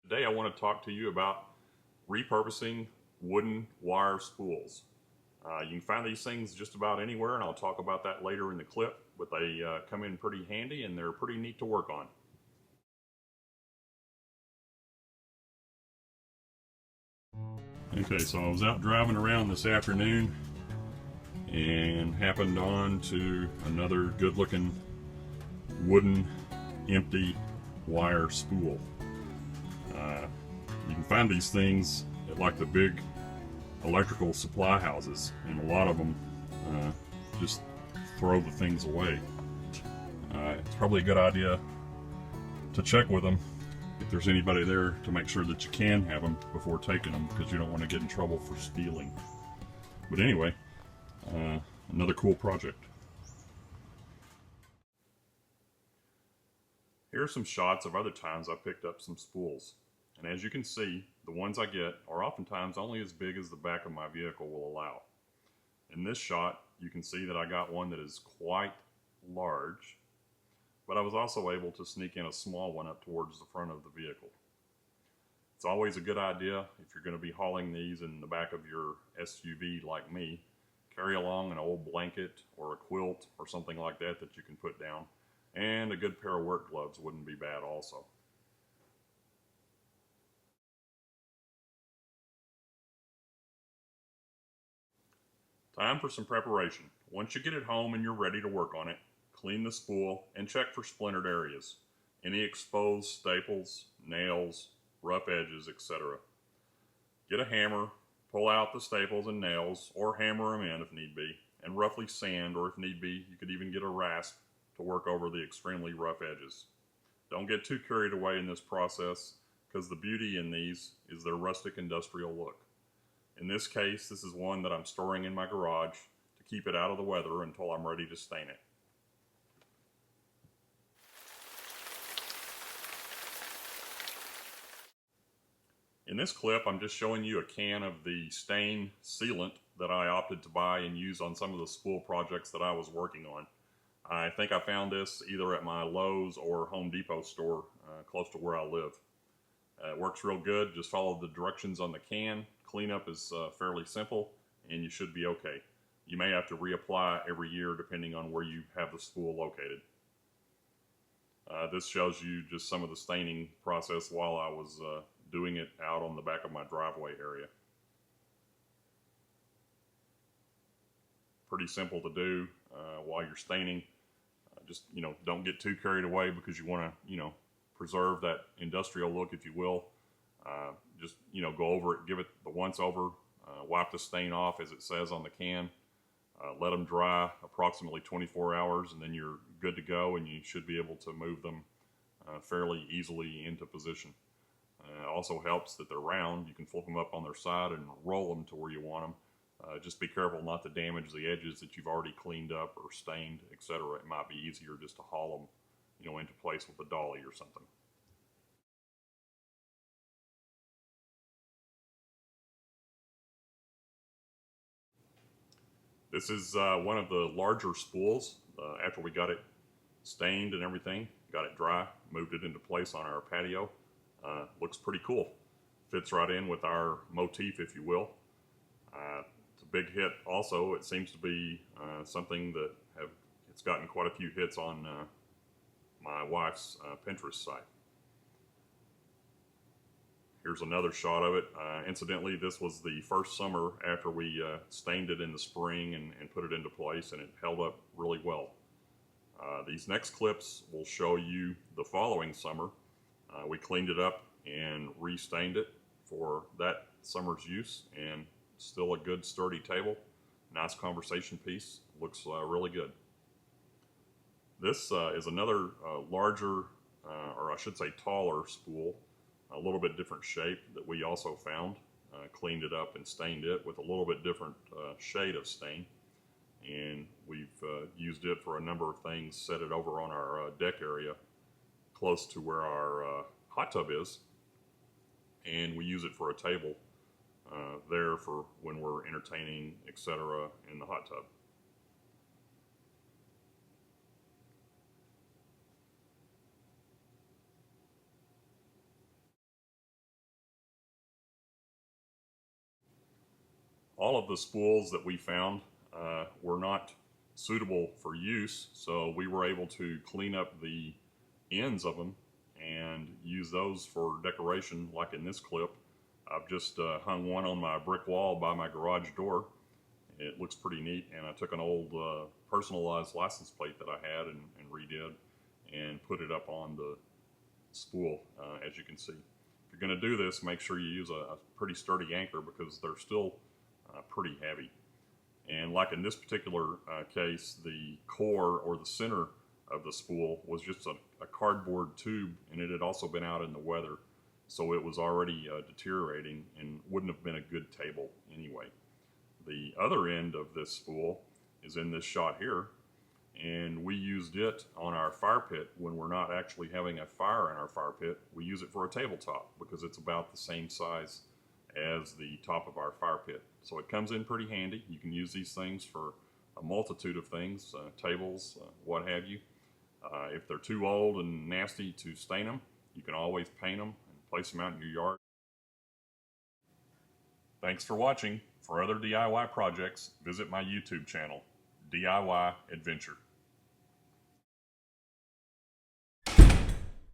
Today I want to talk to you about repurposing wooden wire spools. You can find these things just about anywhere, and I'll talk about that later in the clip, but they come in pretty handy and they're pretty neat to work on. Okay, so I was out driving around this afternoon and happened on to another good looking wooden empty wire spool. You can find these things at like the big electrical supply houses, and a lot of them just throw the things away. It's probably a good idea to check with them if there's anybody there to make sure that you can have them before taking them, because you don't want to get in trouble for stealing. But anyway, another cool project. Here are some shots of other times I picked up some spools. And as you can see, the ones I get are oftentimes only as big as the back of my vehicle will allow. In this shot, you can see that I got one that is quite large, but I was also able to sneak in a small one up towards the front of the vehicle. It's always a good idea, if you're going to be hauling these in the back of your SUV like me, carry along an old blanket or a quilt or something like that that you can put down, and a good pair of work gloves wouldn't be bad also. Time for some preparation. Once you get it home and you're ready to work on it, clean the spool and check for splintered areas, any exposed staples, nails, rough edges, etc. Get a hammer, pull out the staples and nails, or hammer them in if need be, and roughly sand, or if need be, you could even get a rasp to work over the extremely rough edges. Don't get too carried away in this process, because the beauty in these is their rustic industrial look. In this case, this is one that I'm storing in my garage to keep it out of the weather until I'm ready to stain it. In this clip, I'm just showing you a can of the stain sealant that I opted to buy and use on some of the spool projects that I was working on. I think I found this either at my Lowe's or Home Depot store close to where I live. It works real good. Just follow the directions on the can. Cleanup is fairly simple, and you should be okay. You may have to reapply every year depending on where you have the spool located. This shows you just some of the staining process while I was doing it out on the back of my driveway area. Pretty simple to do while you're staining. Just, don't get too carried away, because you want to, preserve that industrial look, if you will. Just, go over it, give it the once over, wipe the stain off as it says on the can, let them dry approximately 24 hours, and then you're good to go, and you should be able to move them fairly easily into position. It also helps that they're round. You can flip them up on their side and roll them to where you want them. Just be careful not to damage the edges that you've already cleaned up or stained, etc. It might be easier just to haul them, into place with a dolly or something. This is one of the larger spools. After we got it stained and everything, got it dry, moved it into place on our patio. Looks pretty cool. Fits right in with our motif, if you will. It's a big hit also. It seems to be something that it's gotten quite a few hits on my wife's Pinterest site. Here's another shot of it. Incidentally, this was the first summer after we stained it in the spring and put it into place, and it held up really well. These next clips will show you the following summer. We cleaned it up and restained it for that summer's use, and still a good sturdy table. Nice conversation piece. Looks really good. This is another larger, or I should say taller spool, a little bit different shape that we also found. Cleaned it up and stained it with a little bit different shade of stain. And we've used it for a number of things. Set it over on our deck area close to where our hot tub is. And we use it for a table there for when we're entertaining, etc. in the hot tub. all of the spools that we found were not suitable for use, so we were able to clean up the ends of them and use those for decoration, like in this clip. I've just hung one on my brick wall by my garage door. It looks pretty neat, and I took an old personalized license plate that I had and redid and put it up on the spool, as you can see. If you're going to do this, make sure you use a pretty sturdy anchor because they're still pretty heavy. And like in this particular case, the core or the center of the spool was just a cardboard tube, and it had also been out in the weather, so it was already deteriorating and wouldn't have been a good table anyway. The other end of this spool is in this shot here, and we used it on our fire pit when we're not actually having a fire in our fire pit. We use it for a tabletop because it's about the same size as the top of our fire pit. So it comes in pretty handy. You can use these things for a multitude of things, tables, what have you. If they're too old and nasty to stain them, you can always paint them and place them out in your yard. Thanks for watching. For other DIY projects, visit my YouTube channel, DIY Adventure.